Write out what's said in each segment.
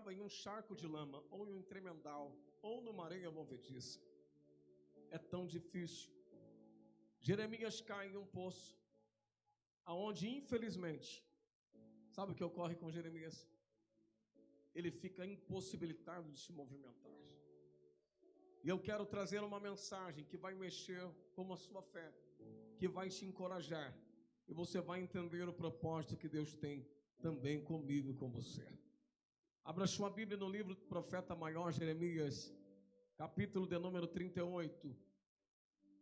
estava em um charco de lama, ou em um tremendal, ou numa areia movediça. É tão difícil. Jeremias cai em um poço, aonde infelizmente, sabe o que ocorre com Jeremias? Ele fica impossibilitado de se movimentar. E eu quero trazer uma mensagem que vai mexer com a sua fé, que vai te encorajar, e você vai entender o propósito que Deus tem também comigo e com você. Abra sua Bíblia no livro do profeta maior Jeremias, capítulo de número 38,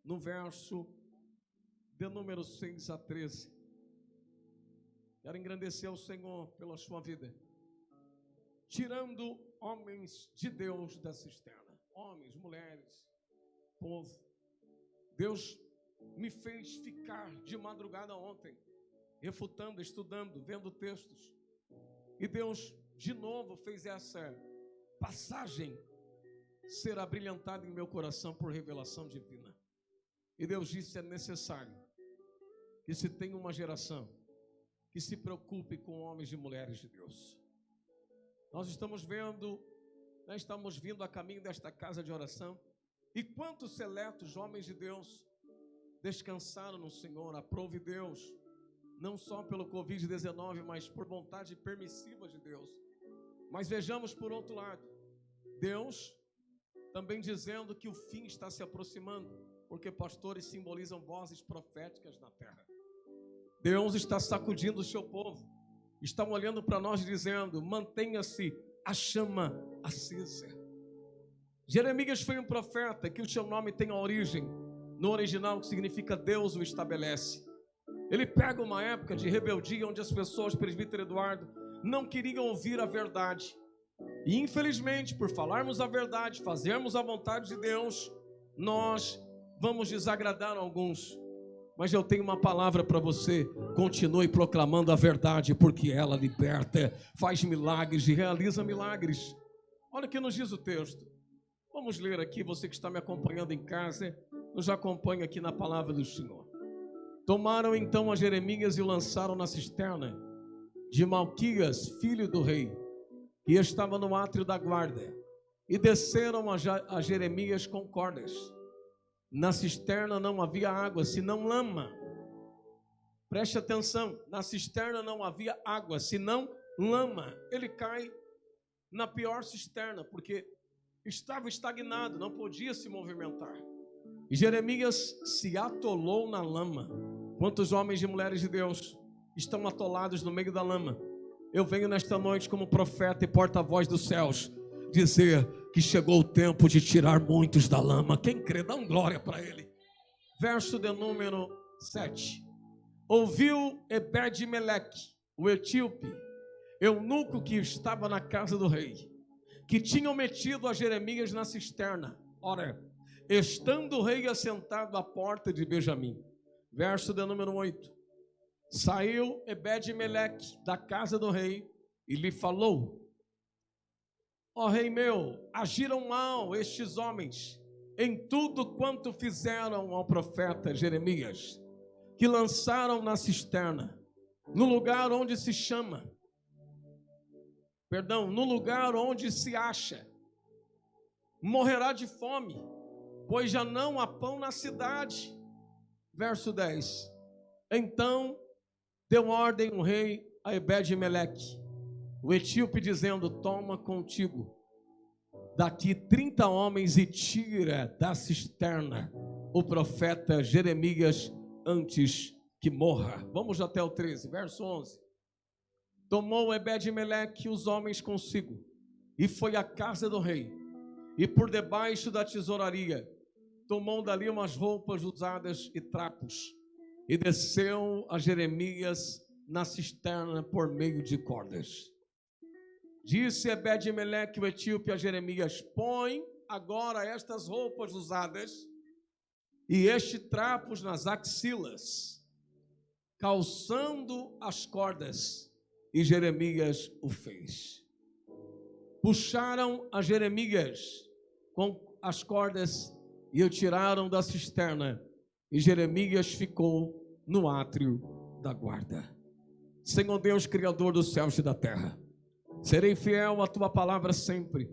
no verso de número 6 a 13. Quero engrandecer ao Senhor pela sua vida. Tirando homens de Deus da cisterna, homens, mulheres, povo. Deus me fez ficar de madrugada ontem, refutando, estudando, vendo textos. E Deus, de novo, fez essa passagem ser abrilhantada em meu coração por revelação divina. E Deus disse: é necessário que se tenha uma geração que se preocupe com homens e mulheres de Deus. Nós estamos vindo a caminho desta casa de oração. E quantos seletos homens de Deus descansaram no Senhor, aprove Deus, não só pelo Covid-19, mas por vontade permissiva de Deus. Mas vejamos por outro lado, Deus também dizendo que o fim está se aproximando, porque pastores simbolizam vozes proféticas na terra. Deus está sacudindo o seu povo, está olhando para nós dizendo: mantenha-se a chama acesa. Jeremias foi um profeta que o seu nome tem a origem no original, que significa Deus o estabelece. Ele pega uma época de rebeldia onde as pessoas, presbítero Eduardo, não queriam ouvir a verdade. E infelizmente, por falarmos a verdade, fazermos a vontade de Deus, nós vamos desagradar alguns. Mas eu tenho uma palavra para você: continue proclamando a verdade, porque ela liberta, faz milagres e realiza milagres. Olha o que nos diz o texto. Vamos ler aqui, você que está me acompanhando em casa, nos acompanha aqui na palavra do Senhor. Tomaram então a Jeremias e o lançaram na cisterna de Malquias, filho do rei, que estava no átrio da guarda, e desceram a Jeremias com cordas. Na cisterna não havia água, senão lama. Preste atenção, na cisterna não havia água, senão lama. Ele cai na pior cisterna, porque estava estagnado, não podia se movimentar. E Jeremias se atolou na lama. Quantos homens e mulheres de Deus estão atolados no meio da lama? Eu venho nesta noite como profeta e porta-voz dos céus dizer que chegou o tempo de tirar muitos da lama. Quem crê, dá um glória para ele. Verso de número 7. Ouviu Ebed-Meleque, o etíope, eunuco que estava na casa do rei, que tinham metido a Jeremias na cisterna. Ora, estando o rei assentado à porta de Benjamim. Verso de número 8. Saiu Ebed-Meleque da casa do rei e lhe falou: ó rei meu, agiram mal estes homens em tudo quanto fizeram ao profeta Jeremias, que lançaram na cisterna, no lugar onde se acha, morrerá de fome, pois já não há pão na cidade. Verso 10. Então deu ordem o rei a Ebed-Meleque, o etíope, dizendo: toma contigo daqui 30 homens e tira da cisterna o profeta Jeremias antes que morra. Vamos até o 13, verso 11. Tomou Ebed-Meleque os homens consigo e foi à casa do rei, e por debaixo da tesouraria tomou dali umas roupas usadas e trapos, e desceu a Jeremias na cisterna por meio de cordas. Disse Ebed-Meleque, o etíope, a Jeremias: põe agora estas roupas usadas e este trapos nas axilas, calçando as cordas. E Jeremias o fez. Puxaram a Jeremias com as cordas e o tiraram da cisterna, e Jeremias ficou no átrio da guarda. Senhor Deus, Criador dos céus e da terra, Serei fiel à tua palavra sempre.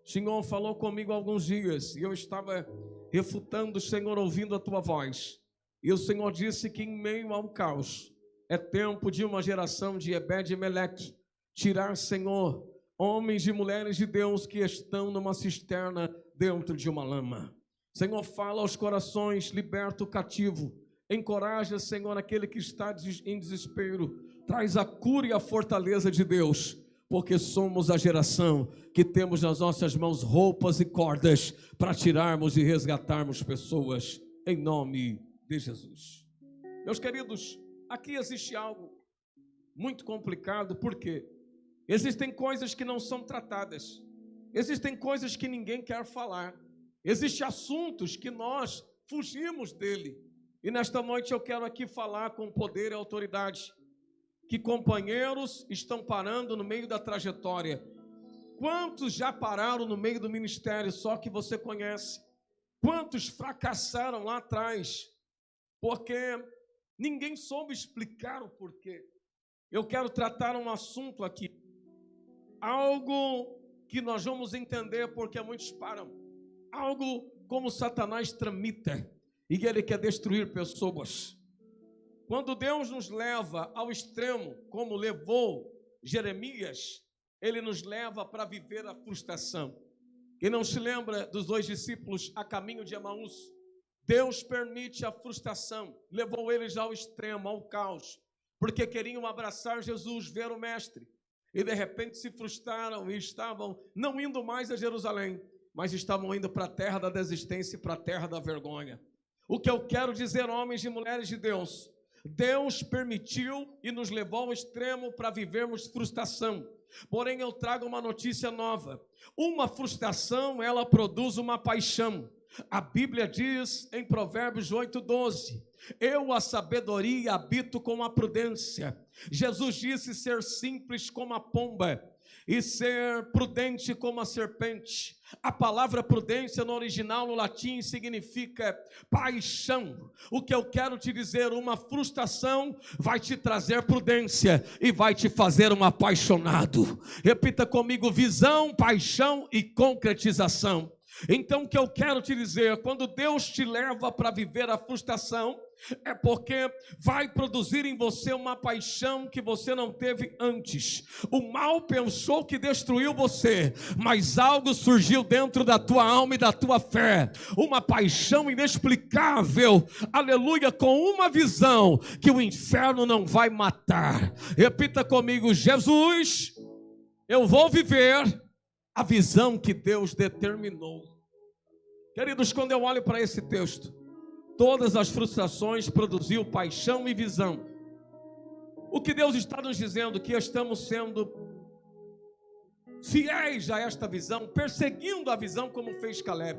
O Senhor falou comigo há alguns dias e eu estava refutando, Senhor, ouvindo a tua voz. E o Senhor disse que em meio ao caos é tempo de uma geração de Ebed-Meleque tirar, Senhor, homens e mulheres de Deus que estão numa cisterna dentro de uma lama. Senhor, fala aos corações, liberta o cativo, encoraja, Senhor, aquele que está em desespero, traz a cura e a fortaleza de Deus, porque somos a geração que temos nas nossas mãos roupas e cordas para tirarmos e resgatarmos pessoas, em nome de Jesus. Meus queridos, aqui existe algo muito complicado, porque existem coisas que não são tratadas, existem coisas que ninguém quer falar, existem assuntos que nós fugimos dele. E nesta noite eu quero aqui falar com poder e autoridade, que companheiros estão parando no meio da trajetória. Quantos já pararam no meio do ministério, só que você conhece? Quantos fracassaram lá atrás, porque ninguém soube explicar o porquê? Eu quero tratar um assunto aqui, algo que nós vamos entender porque muitos param, algo como Satanás tramita, e ele quer destruir pessoas. Quando Deus nos leva ao extremo, como levou Jeremias, ele nos leva para viver a frustração. Quem não se lembra dos 2 discípulos a caminho de Emaús? Deus permite a frustração, levou eles ao extremo, ao caos, porque queriam abraçar Jesus, ver o Mestre, e de repente se frustraram e estavam não indo mais a Jerusalém, mas estavam indo para a terra da desistência e para a terra da vergonha. O que eu quero dizer, homens e mulheres de Deus, Deus permitiu e nos levou ao extremo para vivermos frustração. Porém, eu trago uma notícia nova. Uma frustração, ela produz uma paixão. A Bíblia diz em Provérbios 8:12, eu, a sabedoria, habito com a prudência. Jesus disse ser simples como a pomba e ser prudente como a serpente. A palavra prudência no original, no latim, significa paixão. O que eu quero te dizer, uma frustração vai te trazer prudência e vai te fazer um apaixonado. Repita comigo: visão, paixão e concretização. Então o que eu quero te dizer, quando Deus te leva para viver a frustração, é porque vai produzir em você uma paixão que você não teve antes. O mal pensou que destruiu você, mas algo surgiu dentro da tua alma e da tua fé, uma paixão inexplicável, aleluia, com uma visão que o inferno não vai matar. Repita comigo: Jesus, eu vou viver a visão que Deus determinou. Queridos, quando eu olho para esse texto, todas as frustrações produziu paixão e visão. O que Deus está nos dizendo? Que estamos sendo fiéis a esta visão, perseguindo a visão como fez Caleb.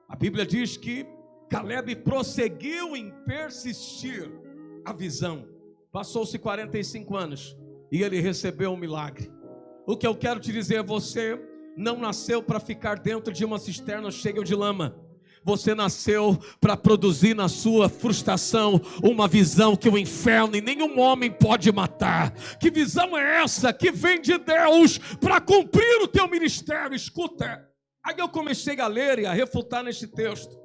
A Bíblia diz que Caleb prosseguiu em persistir a visão. Passou-se 45 anos e ele recebeu um milagre. O que eu quero te dizer, você não nasceu para ficar dentro de uma cisterna cheia de lama. Você nasceu para produzir na sua frustração uma visão que o inferno e nenhum homem pode matar. Que visão é essa que vem de Deus para cumprir o teu ministério? Escuta, aí eu comecei a ler e a refutar neste texto.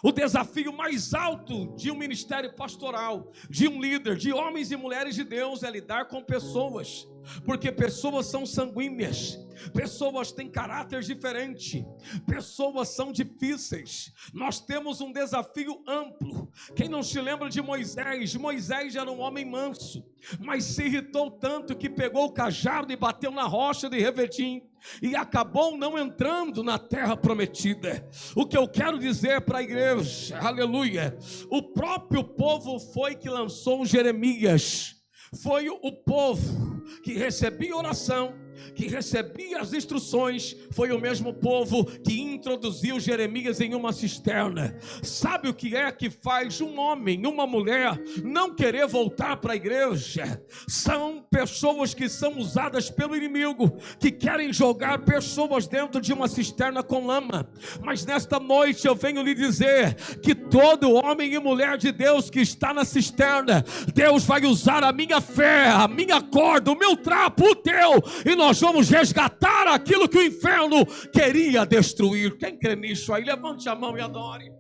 O desafio mais alto de um ministério pastoral, de um líder, de homens e mulheres de Deus, é lidar com pessoas, porque pessoas são sanguíneas, pessoas têm caráter diferente, pessoas são difíceis. Nós temos um desafio amplo. Quem não se lembra de Moisés? Moisés era um homem manso, mas se irritou tanto que pegou o cajado e bateu na rocha de Revedim e acabou não entrando na terra prometida. O que eu quero dizer para a igreja, aleluia, o próprio povo foi que lançou Jeremias, foi o povo que recebia oração, que recebia as instruções, foi o mesmo povo que introduziu Jeremias em uma cisterna. Sabe o que é que faz um homem, uma mulher não querer voltar para a igreja? São pessoas que são usadas pelo inimigo, que querem jogar pessoas dentro de uma cisterna com lama. Mas nesta noite eu venho lhe dizer que todo homem e mulher de Deus que está na cisterna, Deus vai usar a minha fé, a minha corda, o meu trapo, o teu, e nós nós vamos resgatar aquilo que o inferno queria destruir. Quem crê nisso aí, levante a mão e adore.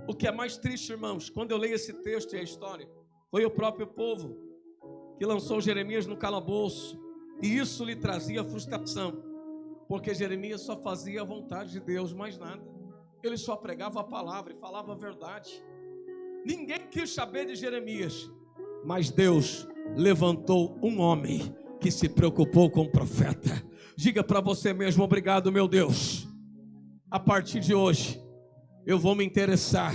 O que é mais triste, irmãos, quando eu leio esse texto e a história, foi o próprio povo que lançou Jeremias no calabouço, e isso lhe trazia frustração, porque Jeremias só fazia a vontade de Deus, mais nada. Ele só pregava a palavra e falava a verdade. Ninguém quis saber de Jeremias, mas Deus levantou um homem que se preocupou com o profeta. Diga para você mesmo: obrigado, meu Deus. A partir de hoje eu vou me interessar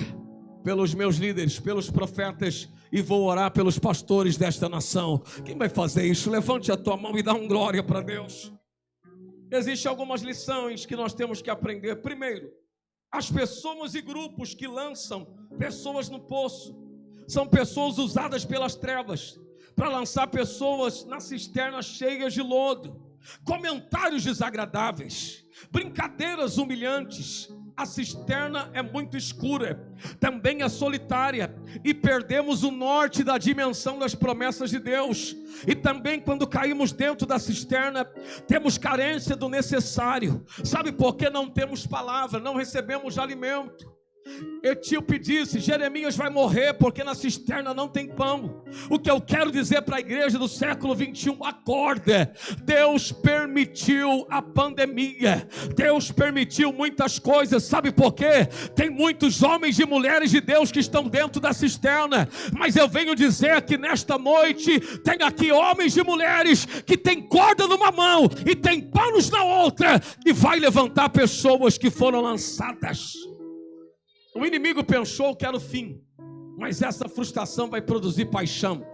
pelos meus líderes, pelos profetas, e vou orar pelos pastores desta nação. Quem vai fazer isso? Levante a tua mão e dá glória para Deus. Existem algumas lições que nós temos que aprender. Primeiro, as pessoas e grupos que lançam pessoas no poço são pessoas usadas pelas trevas para lançar pessoas na cisterna cheias de lodo. Comentários desagradáveis, brincadeiras humilhantes. A cisterna é muito escura, também é solitária, e perdemos o norte da dimensão das promessas de Deus. E também, quando caímos dentro da cisterna, temos carência do necessário. Sabe por que não temos palavra, não recebemos alimento? Etíope disse: Jeremias vai morrer porque na cisterna não tem pão. O que eu quero dizer para a igreja do século 21, acorda. Deus permitiu a pandemia, Deus permitiu muitas coisas. Sabe por quê? Tem muitos homens e mulheres de Deus que estão dentro da cisterna, mas eu venho dizer que nesta noite tem aqui homens e mulheres que tem corda numa mão e tem panos na outra, e vai levantar pessoas que foram lançadas. O inimigo pensou que era o fim, mas essa frustração vai produzir paixão.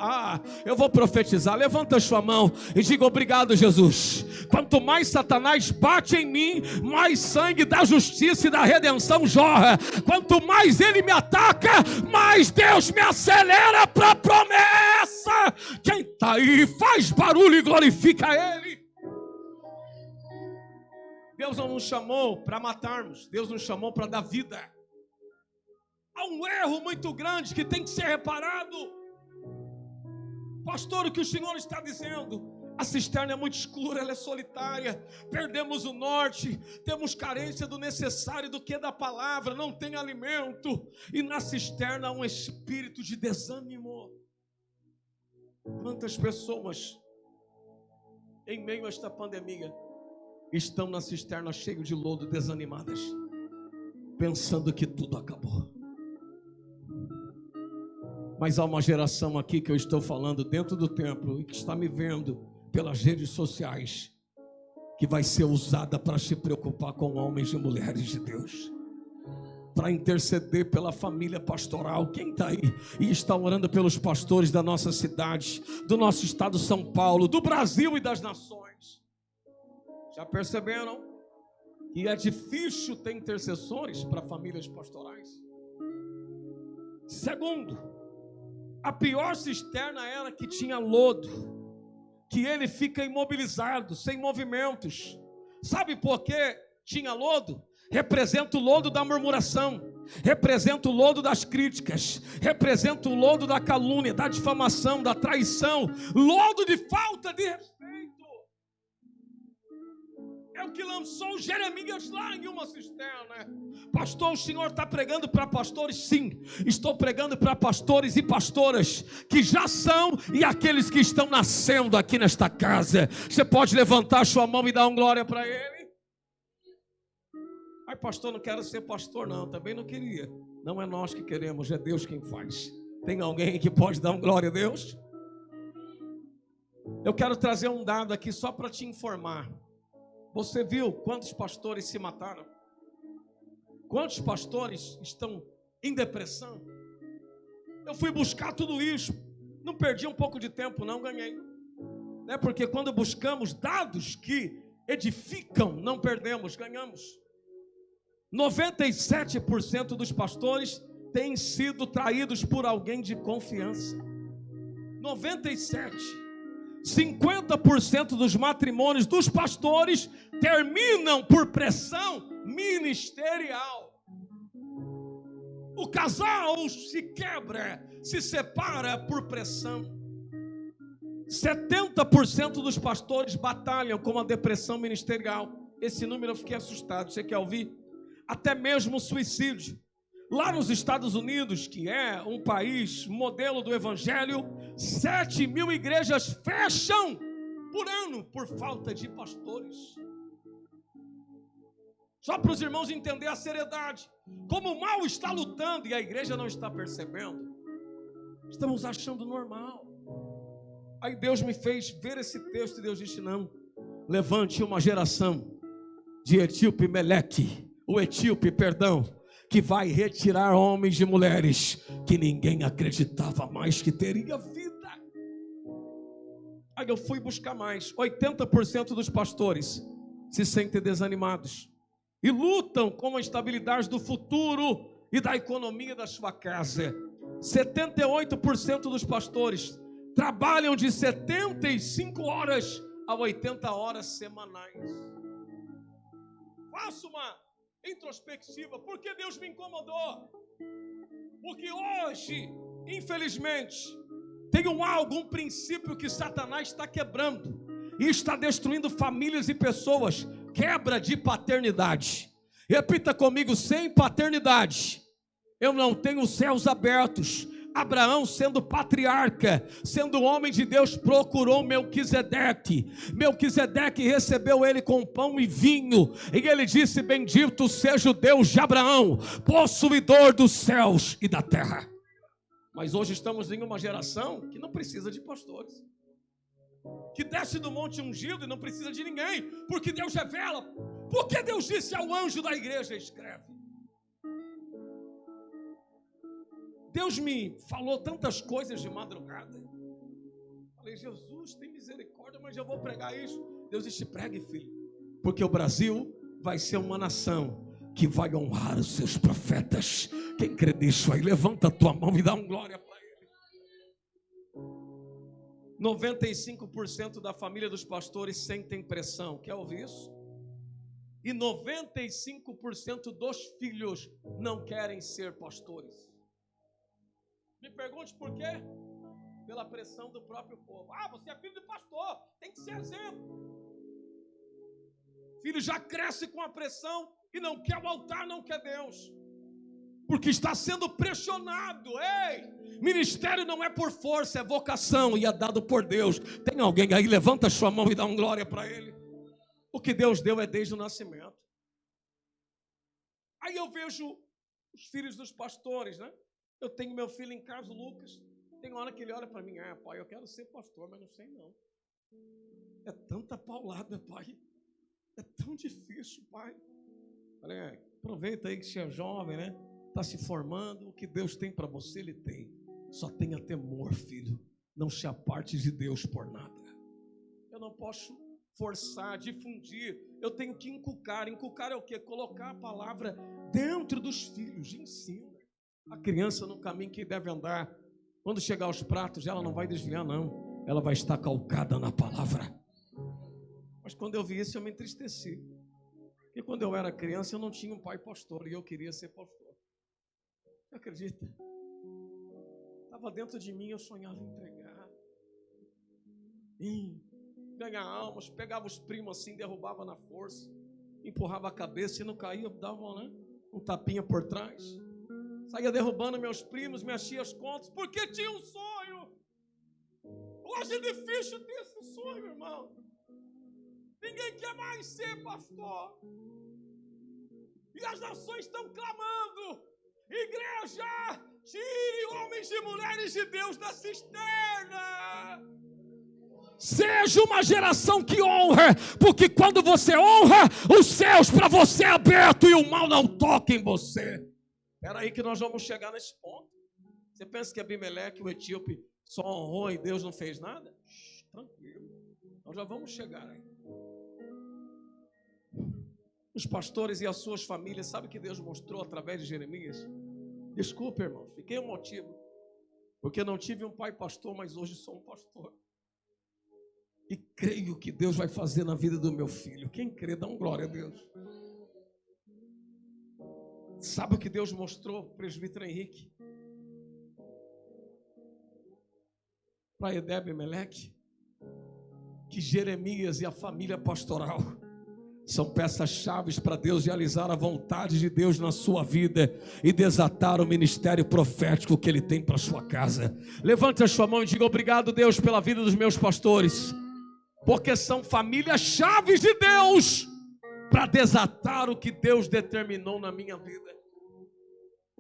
Eu vou profetizar. Levanta a sua mão e diga: obrigado, Jesus. Quanto mais Satanás bate em mim, mais sangue da justiça e da redenção jorra. Quanto mais ele me ataca, mais Deus me acelera para a promessa. Quem está aí, faz barulho e glorifica Ele. Deus não nos chamou para matarmos, Deus nos chamou para dar vida. Há um erro muito grande que tem que ser reparado. Pastor, o que o Senhor está dizendo? A cisterna é muito escura, ela é solitária, perdemos o norte, temos carência do necessário, do que da palavra, não tem alimento, e na cisterna há um espírito de desânimo. Quantas pessoas, em meio a esta pandemia, estão na cisterna cheio de lodo, desanimadas, pensando que tudo acabou. Mas há uma geração aqui que eu estou falando dentro do templo e que está me vendo pelas redes sociais, que vai ser usada para se preocupar com homens e mulheres de Deus, para interceder pela família pastoral. Quem está aí e está orando pelos pastores da nossa cidade, do nosso estado São Paulo, do Brasil e das nações? Já perceberam que é difícil ter intercessores para famílias pastorais? Segundo, a pior cisterna era que tinha lodo, que ele fica imobilizado, sem movimentos. Sabe por que tinha lodo? Representa o lodo da murmuração, representa o lodo das críticas, representa o lodo da calúnia, da difamação, da traição, lodo de falta de respeito. É o que lançou Jeremias lá em uma cisterna. Pastor, o senhor está pregando para pastores? Sim, estou pregando para pastores e pastoras que já são e aqueles que estão nascendo aqui nesta casa. Você pode levantar a sua mão e dar uma glória para ele? Ai, pastor, não quero ser pastor não, também não queria. Não é nós que queremos, é Deus quem faz. Tem alguém que pode dar uma glória a Deus? Eu quero trazer um dado aqui só para te informar. Você viu quantos pastores se mataram? Quantos pastores estão em depressão? Eu fui buscar tudo isso. Não perdi um pouco de tempo, não, ganhei. Porque quando buscamos dados que edificam, não perdemos, ganhamos. 97% dos pastores têm sido traídos por alguém de confiança. 97%. 50% dos matrimônios dos pastores terminam por pressão ministerial. O casal se quebra, se separa por pressão. 70% dos pastores batalham com a depressão ministerial. Esse número eu fiquei assustado. Você quer ouvir? Até mesmo o suicídio. Lá nos Estados Unidos, que é um país modelo do evangelho, 7.000 igrejas fecham por ano por falta de pastores. Só para os irmãos entenderem a seriedade. Como o mal está lutando e a igreja não está percebendo, estamos achando normal. Aí Deus me fez ver esse texto e Deus disse: não, levante uma geração de etíope, que vai retirar homens e mulheres que ninguém acreditava mais que teria vida. Aí eu fui buscar mais. 80% dos pastores se sentem desanimados e lutam com a instabilidade do futuro e da economia da sua casa. 78% dos pastores trabalham de 75 horas a 80 horas semanais. Faço uma introspectiva. Por que Deus me incomodou? Porque hoje, infelizmente, tem um princípio que Satanás está quebrando e está destruindo famílias e pessoas. Quebra de paternidade. Repita comigo: sem paternidade eu não tenho os céus abertos. Abraão, sendo patriarca, sendo homem de Deus, procurou Melquisedeque. Melquisedeque recebeu ele com pão e vinho, e ele disse: bendito seja o Deus de Abraão, possuidor dos céus e da terra. Mas hoje estamos em uma geração que não precisa de pastores, que desce do monte ungido e não precisa de ninguém, porque Deus revela. Porque Deus disse ao anjo da igreja: escreve. Deus me falou tantas coisas de madrugada. Falei: Jesus, tem misericórdia, mas eu vou pregar isso. Deus disse: pregue, filho, porque o Brasil vai ser uma nação que vai honrar os seus profetas. Quem crê nisso aí, levanta a tua mão e dá uma glória para ele. 95% da família dos pastores sentem pressão. Quer ouvir isso? E 95% dos filhos não querem ser pastores. Me pergunte por quê? Pela pressão do próprio povo. Ah, você é filho de pastor, tem que ser exemplo. Filho já cresce com a pressão e não quer o altar, não quer Deus, porque está sendo pressionado. Ei, ministério não é por força, é vocação e é dado por Deus. Tem alguém aí? Levanta a sua mão e dá uma glória para ele. O que Deus deu é desde o nascimento. Aí eu vejo os filhos dos pastores, né? Eu tenho meu filho em casa, o Lucas. Tem hora que ele olha para mim: pai, eu quero ser pastor, mas não sei não. É tanta paulada, pai. É tão difícil, pai. Falei: aproveita aí que você é jovem, né? Está se formando. O que Deus tem para você, Ele tem. Só tenha temor, filho. Não se aparte de Deus por nada. Eu não posso forçar, difundir. Eu tenho que inculcar. Inculcar é o quê? Colocar a palavra dentro dos filhos. Ensina a criança no caminho que deve andar. Quando chegar aos pratos, ela não vai desviar, não. Ela vai estar calcada na palavra. Mas quando eu vi isso, eu me entristeci. Porque quando eu era criança, eu não tinha um pai pastor e eu queria ser pastor. Você acredita? Estava dentro de mim, eu sonhava em pregar. Ganhar almas, pegava os primos assim, derrubava na força, empurrava a cabeça e não caía, dava, né, um tapinha por trás. Saía derrubando meus primos, minhas tias contas, porque tinha um sonho. Hoje é difícil ter esse sonho, irmão. Ninguém quer mais ser pastor. E as nações estão clamando: igreja, tire homens e mulheres de Deus da cisterna. Seja uma geração que honra, porque quando você honra, os céus para você é aberto e o mal não toca em você. Espera aí que nós vamos chegar nesse ponto. Você pensa que Abimeleque, o etíope, só honrou e Deus não fez nada? Tranquilo, nós já vamos chegar aí. Os pastores e as suas famílias, sabe o que Deus mostrou através de Jeremias? Desculpe, irmãos, fiquei emotivo, porque não tive um pai pastor, mas hoje sou um pastor. E creio que Deus vai fazer na vida do meu filho. Quem crê, dá um glória a Deus. Sabe o que Deus mostrou, presbítero Henrique? Para Abimeleque? que Jeremias e a família pastoral são peças-chave para Deus realizar a vontade de Deus na sua vida e desatar o ministério profético que Ele tem para a sua casa. Levante a sua mão e diga: obrigado, Deus, pela vida dos meus pastores, porque são famílias-chave de Deus para desatar o que Deus determinou na minha vida.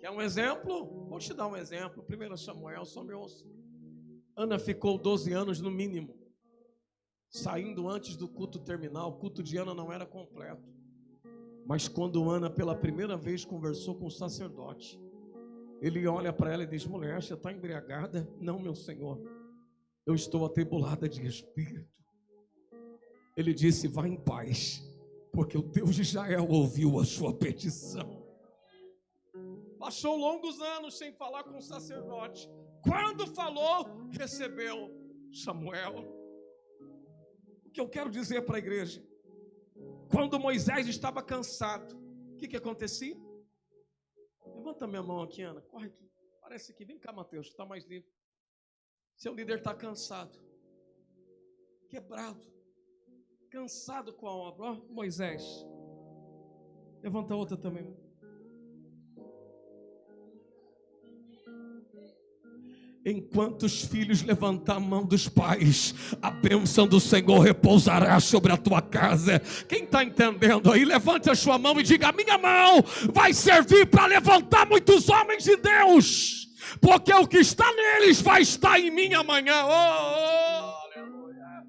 Quer um exemplo? Vou te dar um exemplo. 1 Samuel, só me ouça. Ana ficou 12 anos no mínimo, saindo antes do culto terminar. O culto de Ana não era completo. Mas quando Ana pela primeira vez conversou com o sacerdote, ele olha para ela e diz: mulher, você está embriagada? Não, meu senhor, eu estou atribulada de espírito. Ele disse: vá em paz, porque o Deus de Israel ouviu a sua petição. Passou longos anos sem falar com o sacerdote. Quando falou, recebeu Samuel. O que eu quero dizer para a igreja: quando Moisés estava cansado, o que acontecia? Levanta minha mão aqui, Ana, corre aqui, parece aqui, vem cá, Mateus, está mais livre. Seu líder está cansado, quebrado, cansado com a obra. Ó, Moisés, levanta outra também. Enquanto os filhos levantar a mão dos pais, a bênção do Senhor repousará sobre a tua casa. Quem está entendendo aí, levante a sua mão e diga: a minha mão vai servir para levantar muitos homens de Deus, porque o que está neles vai estar em mim amanhã. Aleluia.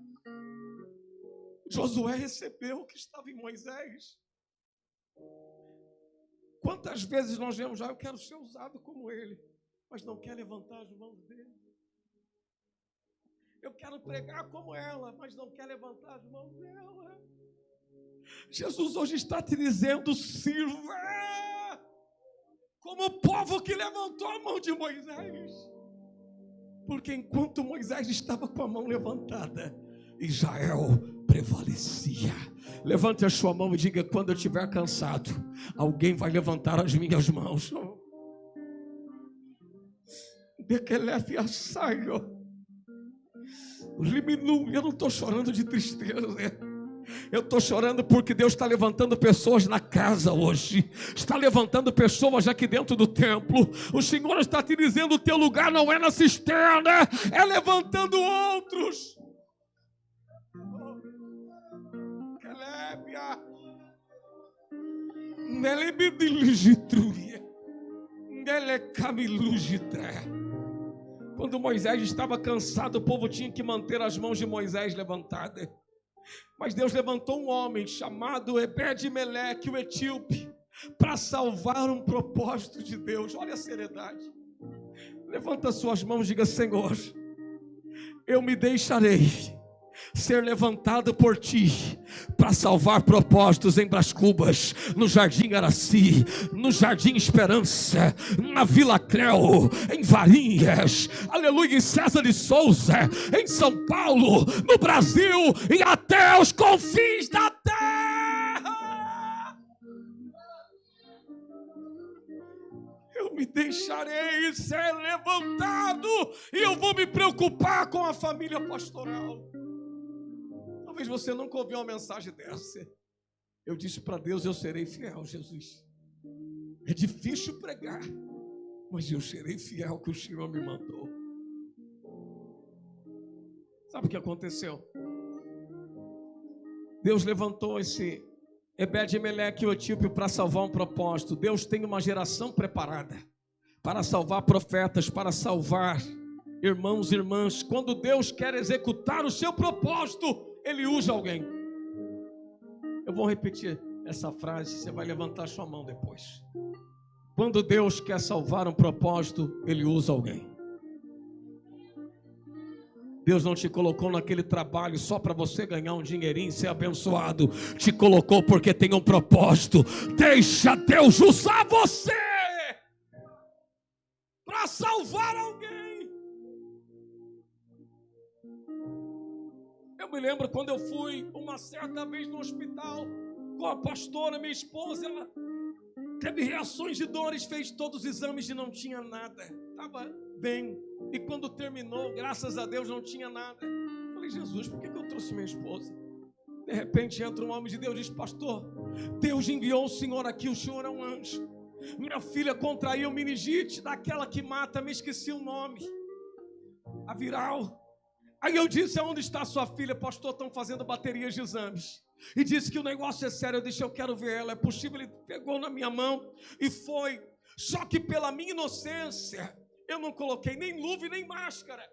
Josué recebeu o que estava em Moisés. Quantas vezes nós vemos já: eu quero ser usado como ele, mas não quer levantar as mãos dele. Eu quero pregar como ela, mas não quer levantar as mãos dela. Jesus hoje está te dizendo: sirva como o povo que levantou a mão de Moisés. Porque enquanto Moisés estava com a mão levantada, Israel prevalecia. Levante a sua mão e diga: quando eu estiver cansado, alguém vai levantar as minhas mãos. Eu não estou chorando de tristeza, eu estou chorando porque Deus está levantando pessoas na casa hoje, está levantando pessoas aqui dentro do templo. O Senhor está te dizendo: o teu lugar não é na cisterna, é levantando outros. Quando Moisés estava cansado, o povo tinha que manter as mãos de Moisés levantadas. Mas Deus levantou um homem chamado Ebed-Meleque, o etíope, para salvar um propósito de Deus. Olha a seriedade. Levanta suas mãos e diga: Senhor, eu me deixarei ser levantado por ti para salvar propósitos em Brás Cubas, no Jardim Araci, no Jardim Esperança, na Vila Creu, em Varinhas, aleluia, em César de Souza, em São Paulo, no Brasil e até os confins da terra. Eu me deixarei ser levantado e eu vou me preocupar com a família pastoral. Talvez você nunca ouviu uma mensagem dessa. Eu disse para Deus: eu serei fiel, Jesus. É difícil pregar, mas eu serei fiel que o Senhor me mandou. Sabe o que aconteceu? Deus levantou esse Ebed-Meleque, o etíope, para salvar um propósito. Deus tem uma geração preparada para salvar profetas, para salvar irmãos e irmãs. Quando Deus quer executar o seu propósito, Ele usa alguém. Eu vou repetir essa frase, você vai levantar sua mão depois. Quando Deus quer salvar um propósito, Ele usa alguém. Deus não te colocou naquele trabalho só para você ganhar um dinheirinho e ser abençoado. Te colocou porque tem um propósito. Deixa Deus usar você para salvar alguém. Eu me lembro quando eu fui uma certa vez no hospital com a pastora, minha esposa. Ela teve reações de dores, fez todos os exames e não tinha nada. Estava bem. E quando terminou, graças a Deus, não tinha nada. Falei: falei, Jesus, por que eu trouxe minha esposa? De repente entra um homem de Deus e diz, pastor, Deus enviou o senhor aqui, o senhor é um anjo. Minha filha contraiu meningite, daquela que mata, me esqueci o nome, a viral. Aí eu disse, onde está sua filha? Pastor, estão fazendo baterias de exames. E disse que o negócio é sério. Eu disse, eu quero ver ela, é possível? Ele pegou na minha mão e foi. Só que pela minha inocência, eu não coloquei nem luva e nem máscara.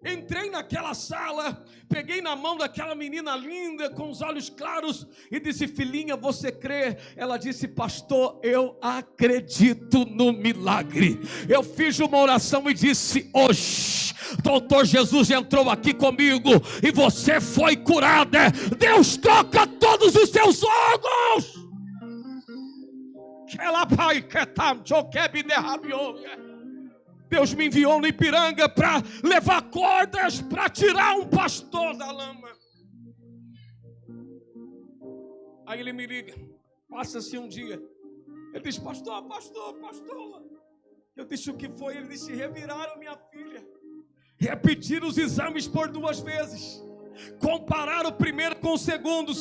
Entrei naquela sala, peguei na mão daquela menina linda, com os olhos claros, e disse, filhinha, você crê? Ela disse, pastor, eu acredito no milagre. Eu fiz uma oração e disse, hoje, doutor Jesus entrou aqui comigo, e você foi curada. Deus troca todos os seus órgãos. Deus me enviou no Ipiranga para levar cordas para tirar um pastor da lama. Aí ele me liga, passa-se um dia. Ele diz, pastor. Eu disse, o que foi? Ele disse, reviraram minha filha. Repetiram os exames por 2 vezes. Compararam o primeiro com o segundo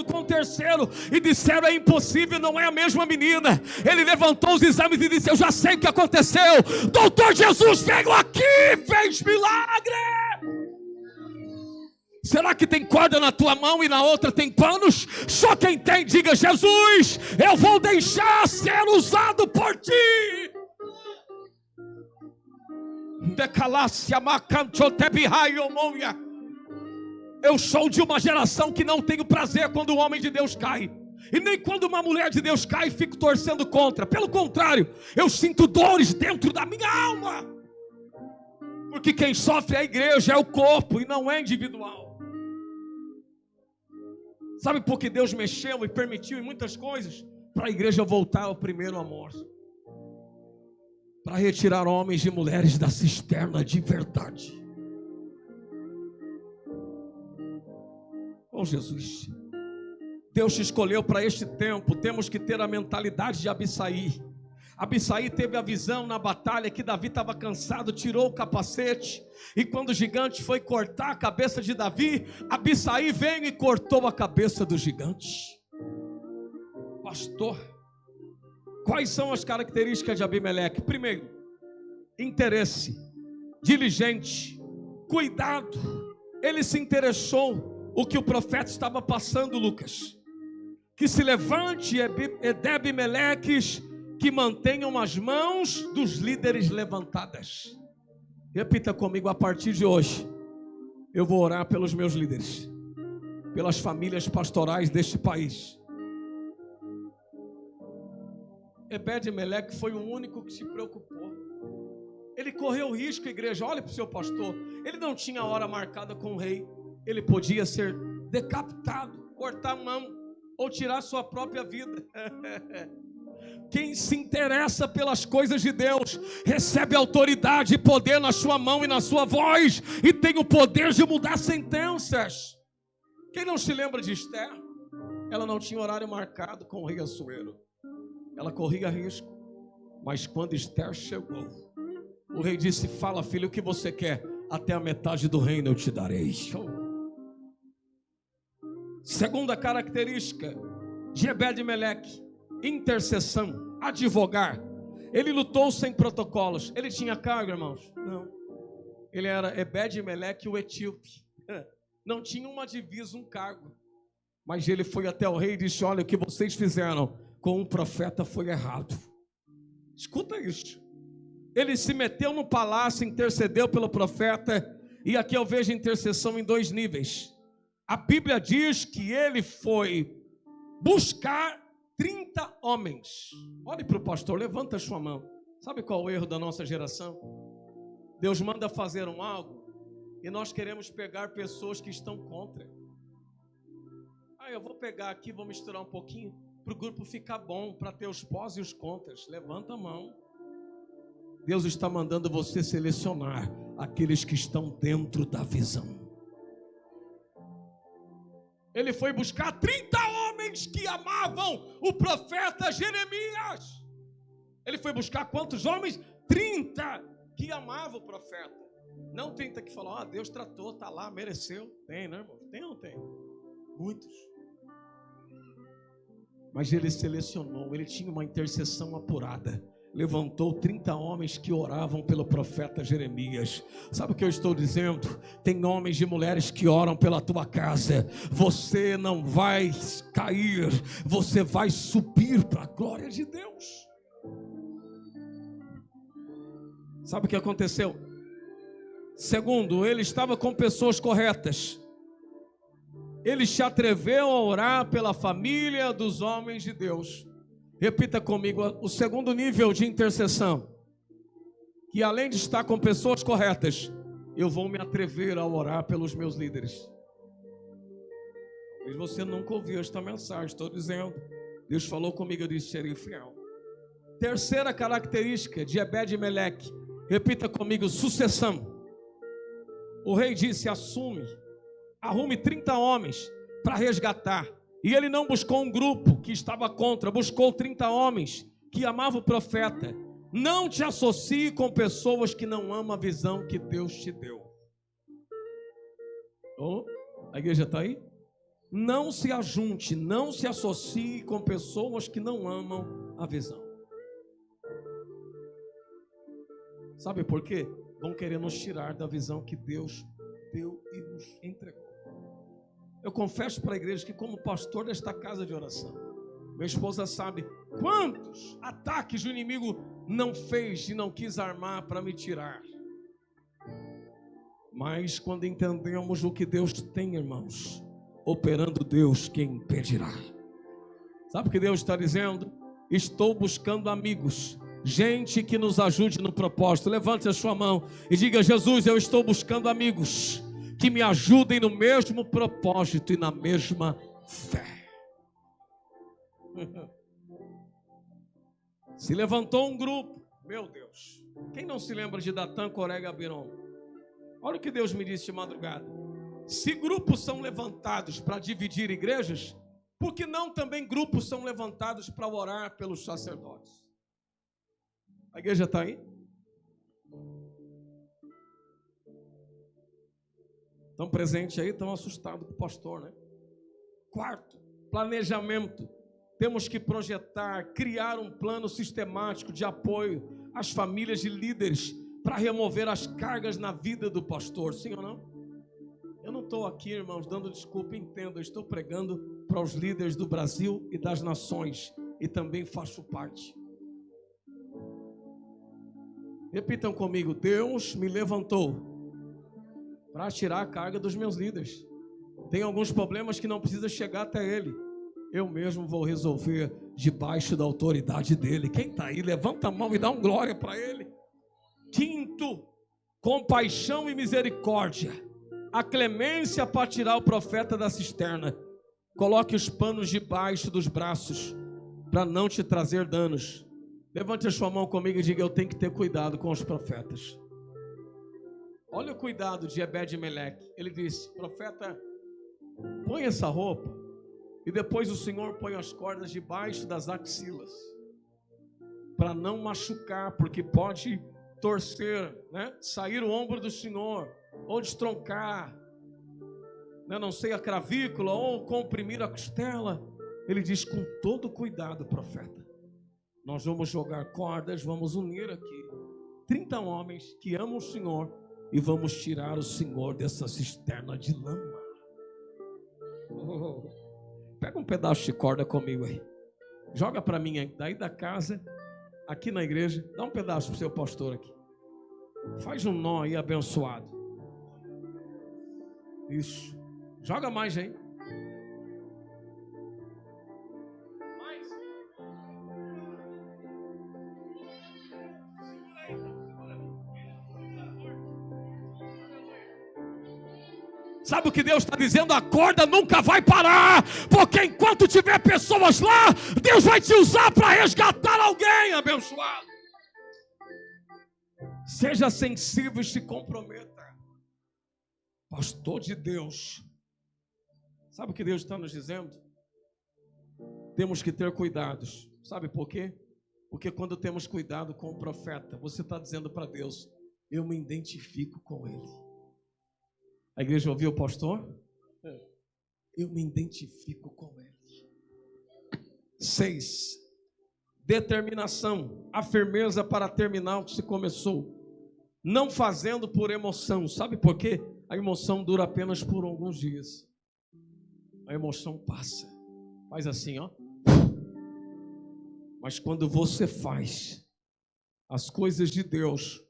com o terceiro, e disseram, é impossível, não é a mesma menina. Ele levantou os exames e disse, eu já sei o que aconteceu. Doutor Jesus veio aqui, fez milagre. Será que tem corda na tua mão e na outra tem panos? Só quem tem, diga, Jesus, eu vou deixar ser usado por ti. Eu sou de uma geração que não tenho prazer quando o homem de Deus cai. E nem quando uma mulher de Deus cai, fico torcendo contra. Pelo contrário, eu sinto dores dentro da minha alma. Porque quem sofre é a igreja, é o corpo, e não é individual. Sabe por que Deus mexeu e permitiu em muitas coisas? Para a igreja voltar ao primeiro amor. Para retirar homens e mulheres da cisterna de verdade. Oh Jesus, Deus te escolheu para este tempo. Temos que ter a mentalidade de Abisai. Abisai teve a visão na batalha que Davi estava cansado, tirou o capacete, e quando o gigante foi cortar a cabeça de Davi, Abisai veio e cortou a cabeça do gigante. Pastor, quais são as características de Abimeleque? Primeiro, interesse, diligente, cuidado. Ele se interessou o que o profeta estava passando, Lucas, que se levante Edeb-meleques, que mantenham as mãos dos líderes levantadas. Repita comigo, a partir de hoje, eu vou orar pelos meus líderes, pelas famílias pastorais deste país. Ebed-meleque foi o único que se preocupou. Ele correu risco, igreja, olha para o seu pastor, ele não tinha hora marcada com o rei. Ele podia ser decapitado, cortar a mão ou tirar sua própria vida. Quem se interessa pelas coisas de Deus recebe autoridade e poder na sua mão e na sua voz, e tem o poder de mudar sentenças. Quem não se lembra de Esther? Ela não tinha horário marcado com o rei Assuero. Ela corria risco, mas quando Esther chegou, o rei disse, fala filho, o que você quer? Até a metade do reino eu te darei. Segunda característica de Ebed-meleque, intercessão, advogar. Ele lutou sem protocolos. Ele tinha cargo, irmãos? Não. Ele era Ebed-meleque, o etíope. Não tinha uma divisa, um cargo. Mas ele foi até o rei e disse, olha, o que vocês fizeram com o profeta foi errado. Escuta isso. Ele se meteu no palácio, intercedeu pelo profeta. E aqui eu vejo intercessão em 2 níveis. A Bíblia diz que ele foi buscar 30 homens. Olhe para o pastor, levanta a sua mão. Sabe qual é o erro da nossa geração? Deus manda fazer algo e nós queremos pegar pessoas que estão contra. Eu vou pegar aqui, vou misturar um pouquinho para o grupo ficar bom, para ter os pós e os contras. Levanta a mão. Deus está mandando você selecionar aqueles que estão dentro da visão. Ele foi buscar 30 homens que amavam o profeta Jeremias. Ele foi buscar quantos homens? 30 que amavam o profeta. Não tenta que falar, Deus tratou, está lá, mereceu. Tem, né, irmão? Tem ou não tem? Muitos. Mas ele selecionou, ele tinha uma intercessão apurada. Levantou 30 homens que oravam pelo profeta Jeremias. Sabe o que eu estou dizendo? Tem homens e mulheres que oram pela tua casa. Você não vai cair, você vai subir para a glória de Deus. Sabe o que aconteceu? Segundo, ele estava com pessoas corretas. Ele se atreveu a orar pela família dos homens de Deus. Repita comigo, o segundo nível de intercessão, que além de estar com pessoas corretas, eu vou me atrever a orar pelos meus líderes. Mas você nunca ouviu esta mensagem, estou dizendo. Deus falou comigo, eu disse, serei fiel. Terceira característica de Ebed-Meleque, repita comigo, sucessão. O rei disse, arrume 30 homens para resgatar. E ele não buscou um grupo que estava contra, buscou 30 homens que amavam o profeta. Não te associe com pessoas que não amam a visão que Deus te deu. Oh, a igreja está aí? Não se ajunte, não se associe com pessoas que não amam a visão. Sabe por quê? Vão querer nos tirar da visão que Deus deu e nos entregou. Eu confesso para a igreja que, como pastor desta casa de oração, minha esposa sabe quantos ataques o inimigo não fez e não quis armar para me tirar. Mas quando entendemos o que Deus tem, irmãos, operando Deus, quem impedirá? Sabe o que Deus está dizendo? Estou buscando amigos, gente que nos ajude no propósito. Levante a sua mão e diga, Jesus, eu estou buscando amigos que me ajudem no mesmo propósito e na mesma fé. Se levantou um grupo, meu Deus, quem não se lembra de Datã, Coré e Abiram? Olha o que Deus me disse de madrugada. Se grupos são levantados para dividir igrejas, por que não também grupos são levantados para orar pelos sacerdotes? A igreja está aí? Estão presentes aí, estão assustados com o pastor, né? Quarto, planejamento. Temos que projetar, criar um plano sistemático de apoio às famílias de líderes para remover as cargas na vida do pastor, sim ou não? Eu não estou aqui, irmãos, dando desculpa, entendo, eu estou pregando para os líderes do Brasil e das nações, e também faço parte. Repitam comigo, Deus me levantou para tirar a carga dos meus líderes. Tem alguns problemas que não precisa chegar até ele. Eu mesmo vou resolver debaixo da autoridade dele. Quem está aí, levanta a mão e dá um glória para ele. Quinto, compaixão e misericórdia. A clemência para tirar o profeta da cisterna. Coloque os panos debaixo dos braços para não te trazer danos. Levante a sua mão comigo e diga, eu tenho que ter cuidado com os profetas. Olha o cuidado de Ebed-Meleque. Ele disse, profeta, põe essa roupa e depois o Senhor põe as cordas debaixo das axilas para não machucar, porque pode torcer, né? Sair o ombro do Senhor ou destroncar, né? Não sei, a clavícula ou comprimir a costela. Ele diz, com todo cuidado, profeta, nós vamos jogar cordas, vamos unir aqui 30 homens que amam o Senhor e vamos tirar o Senhor dessa cisterna de lama. Pega um pedaço de corda comigo aí. Joga para mim aí, daí da casa, aqui na igreja. Dá um pedaço para o seu pastor aqui. Faz um nó aí abençoado. Isso. Joga mais aí. Sabe o que Deus está dizendo? A corda nunca vai parar, porque enquanto tiver pessoas lá, Deus vai te usar para resgatar alguém abençoado. Seja sensível e se comprometa. Pastor de Deus. Sabe o que Deus está nos dizendo? Temos que ter cuidados. Sabe por quê? Porque quando temos cuidado com o profeta, você está dizendo para Deus, eu me identifico com ele. A igreja ouviu o pastor? Eu me identifico com ele. 6. Determinação, a firmeza para terminar o que se começou. Não fazendo por emoção. Sabe por quê? A emoção dura apenas por alguns dias. A emoção passa. Faz assim, ó. Mas quando você faz as coisas de Deus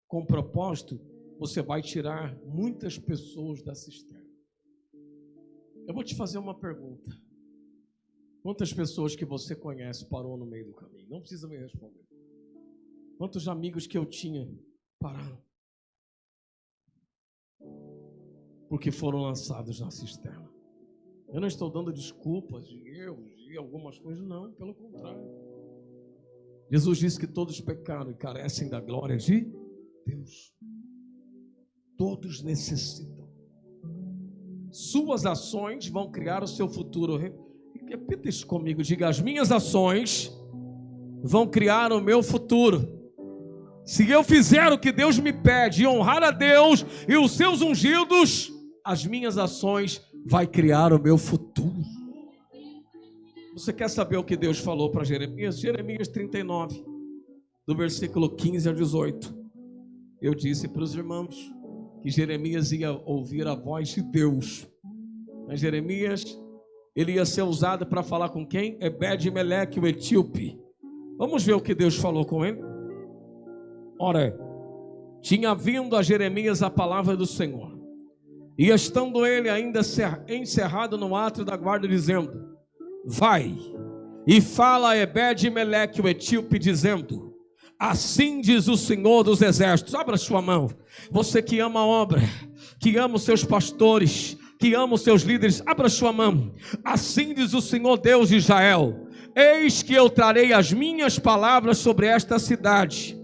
com propósito, você vai tirar muitas pessoas da cisterna. Eu vou te fazer uma pergunta. Quantas pessoas que você conhece parou no meio do caminho? Não precisa me responder. Quantos amigos que eu tinha pararam? Porque foram lançados na cisterna. Eu não estou dando desculpas de erros e algumas coisas, não, pelo contrário. Jesus disse que todos pecaram e carecem da glória de Deus. Todos necessitam. Suas ações vão criar o seu futuro. Repita isso comigo, diga: as minhas ações vão criar o meu futuro. Se eu fizer o que Deus me pede e honrar a Deus e os seus ungidos, as minhas ações vão criar o meu futuro. Você quer saber o que Deus falou para Jeremias? Jeremias 39, do versículo 15 a 18. Eu disse para os irmãos que Jeremias ia ouvir a voz de Deus. Mas Jeremias, ele ia ser usado para falar com quem? Ebed-Meleque, o etíope. Vamos ver o que Deus falou com ele? Ora, tinha vindo a Jeremias a palavra do Senhor, e estando ele ainda encerrado no átrio da guarda, dizendo: vai e fala a Ebed-Meleque, o etíope, dizendo: assim diz o Senhor dos exércitos. Abra sua mão. Você que ama a obra, que ama os seus pastores, que ama os seus líderes, abra sua mão. Assim diz o Senhor Deus de Israel: eis que eu trarei as minhas palavras sobre esta cidade,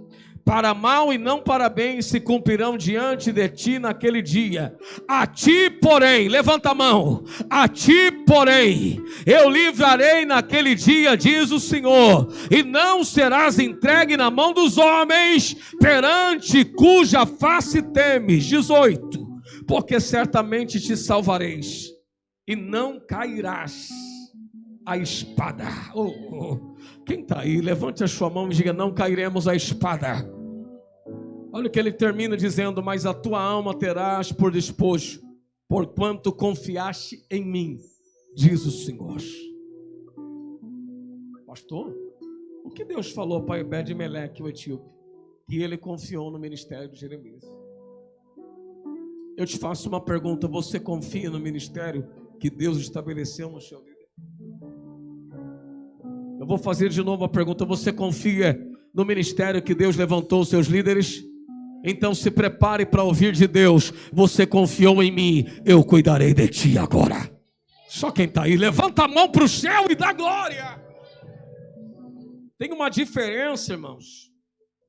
para mal e não para bem se cumprirão diante de ti naquele dia. A ti, porém, levanta a mão, a ti, porém, eu livrarei naquele dia, diz o Senhor, e não serás entregue na mão dos homens, perante cuja face temes. 18. Porque certamente te salvareis, e não cairás a espada. Quem está aí? Levante a sua mão e diga: não cairemos a espada. Olha o que ele termina dizendo: mas a tua alma terás por despojo, porquanto confiaste em mim, diz o Senhor. Pastor, o que Deus falou para Ebed-Meleque, o etíope? Que ele confiou no ministério de Jeremias. Eu te faço uma pergunta: você confia no ministério que Deus estabeleceu no seu líder? Eu vou fazer de novo a pergunta: você confia no ministério que Deus levantou os seus líderes? Então se prepare para ouvir de Deus: você confiou em mim, eu cuidarei de ti agora. Só quem está aí, levanta a mão para o céu e dá glória. Tem uma diferença, irmãos.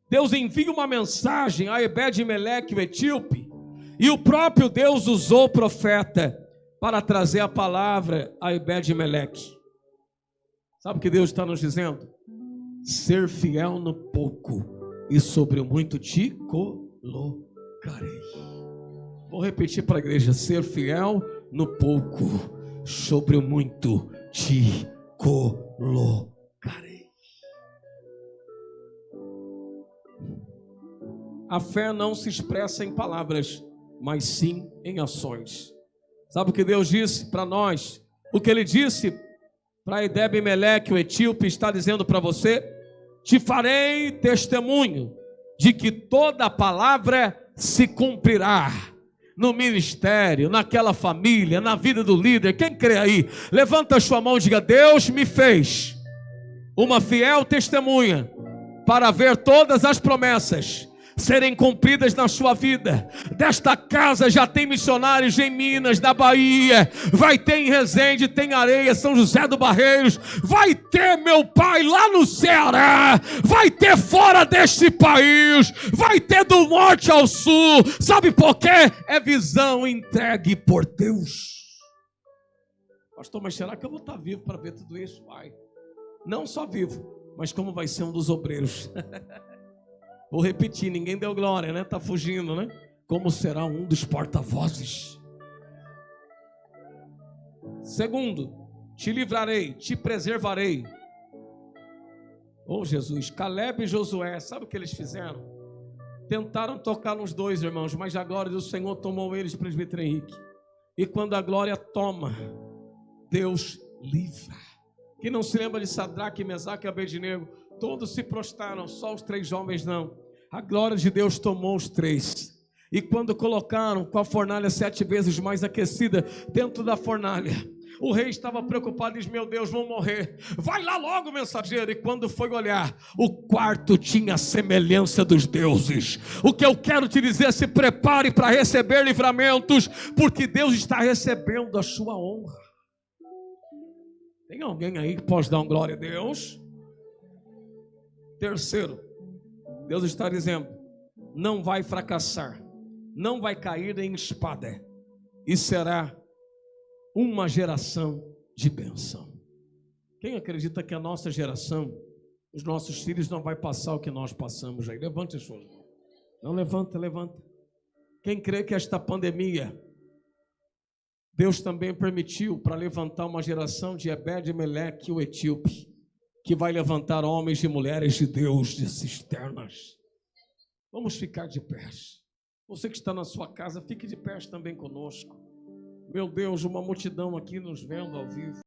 Deus envia uma mensagem a Ebed-Meleque, o etíope, e o próprio Deus usou o profeta para trazer a palavra a Ebed-Meleque. Sabe o que Deus está nos dizendo? Ser fiel no pouco, e sobre o muito te colocarei. Vou repetir para a igreja: ser fiel no pouco, sobre o muito te colocarei. A fé não se expressa em palavras, mas sim em ações. Sabe o que Deus disse para nós? O que Ele disse para Ebed-Meleque, o etíope, está dizendo para você: te farei testemunho de que toda palavra se cumprirá no ministério, naquela família, na vida do líder. Quem crê aí? Levanta a sua mão e diga: Deus me fez uma fiel testemunha para ver todas as promessas serem cumpridas na sua vida. Desta casa já tem missionários em Minas, na Bahia, vai ter em Resende, tem Areia, São José do Barreiros, vai ter, meu pai, lá no Ceará, vai ter fora deste país, vai ter do norte ao sul. Sabe por quê? É visão entregue por Deus. Pastor, mas será que eu vou estar vivo para ver tudo isso? Vai. Não só vivo, mas como vai ser um dos obreiros. Vou repetir, ninguém deu glória, né? Está fugindo, né? Como será um dos porta-vozes? Segundo, te livrarei, te preservarei. Oh Jesus, Caleb e Josué, sabe o que eles fizeram? Tentaram tocar nos dois, irmãos, mas a glória do Senhor tomou eles, presbítero Henrique. E quando a glória toma, Deus livra. Quem não se lembra de Sadraque, Mesaque e Abednego? Todos se prostraram, só os 3 homens não. A glória de Deus tomou os 3. E quando colocaram com a fornalha 7 vezes mais aquecida dentro da fornalha, o rei estava preocupado e disse: meu Deus, vou morrer. Vai lá logo, mensageiro. E quando foi olhar, o quarto tinha a semelhança dos deuses. O que eu quero te dizer, se prepare para receber livramentos, porque Deus está recebendo a sua honra. Tem alguém aí que pode dar uma glória a Deus? Terceiro, Deus está dizendo: não vai fracassar, não vai cair em espada, e será uma geração de bênção. Quem acredita que a nossa geração, os nossos filhos, não vai passar o que nós passamos aí? Levante as suas mãos. Não, levanta. Quem crê que esta pandemia, Deus também permitiu para levantar uma geração de Ebed-Meleque, o etíope, que vai levantar homens e mulheres de Deus, de cisternas. Vamos ficar de pé. Você que está na sua casa, fique de pé também conosco. Meu Deus, uma multidão aqui nos vendo ao vivo.